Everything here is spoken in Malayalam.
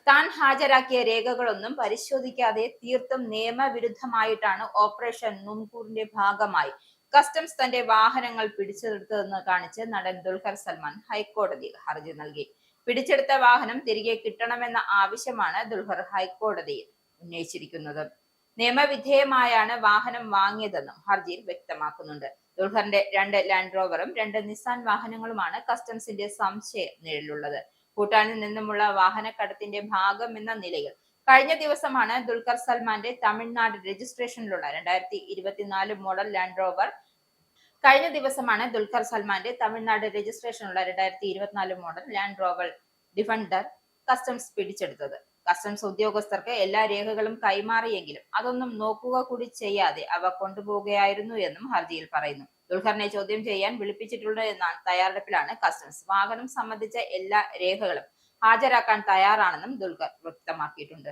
താൻ ഹാജരാക്കിയ രേഖകളൊന്നും പരിശോധിക്കാതെ തീർത്തും നിയമവിരുദ്ധമായിട്ടാണ് ഓപ്പറേഷൻ നുംകൂറിന്റെ ഭാഗമായി കസ്റ്റംസ് തന്റെ വാഹനങ്ങൾ പിടിച്ചെടുത്തതെന്ന് കാണിച്ച് നടൻ ദുൽഖർ സൽമാൻ ഹൈക്കോടതിയിൽ ഹർജി നൽകി. പിടിച്ചെടുത്ത വാഹനം തിരികെ കിട്ടണമെന്ന ആവശ്യമാണ് ദുൽഖർ ഹൈക്കോടതിയിൽ ഉന്നയിച്ചിരിക്കുന്നത്. നിയമവിധേയമായാണ് വാഹനം വാങ്ങിയതെന്നും ഹർജിയിൽ വ്യക്തമാക്കുന്നുണ്ട്. ദുൽഖറിന്റെ 2 ലാൻഡ് റോവറും 2 നിസാൻ വാഹനങ്ങളുമാണ് കസ്റ്റംസിന്റെ സംശയ നിഴലുള്ളത്. ഭൂട്ടാനിൽ നിന്നുമുള്ള വാഹനക്കടത്തിന്റെ ഭാഗം എന്ന നിലയിൽ കഴിഞ്ഞ ദിവസമാണ് ദുൽഖർ സൽമാന്റെ തമിഴ്നാട് രജിസ്ട്രേഷനിലുള്ള 2024 model land rover model land rover defender customs പിടിച്ചെടുത്തത്. കസ്റ്റംസ് ഉദ്യോഗസ്ഥർക്ക് എല്ലാ രേഖകളും കൈമാറിയെങ്കിലും അതൊന്നും നോക്കുക കൂടി ചെയ്യാതെ അവ കൊണ്ടുപോവുകയായിരുന്നു എന്നും ഹർജിയിൽ പറയുന്നു. ദുൽഖറിനെ ചോദ്യം ചെയ്യാൻ വിളിപ്പിച്ചിട്ടുണ്ട് എന്ന തയ്യാറെടുപ്പിലാണ് കസ്റ്റംസ്. വാഹനം സംബന്ധിച്ച എല്ലാ രേഖകളും ഹാജരാക്കാൻ തയ്യാറാണെന്നും ദുൽഖർ വ്യക്തമാക്കിയിട്ടുണ്ട്.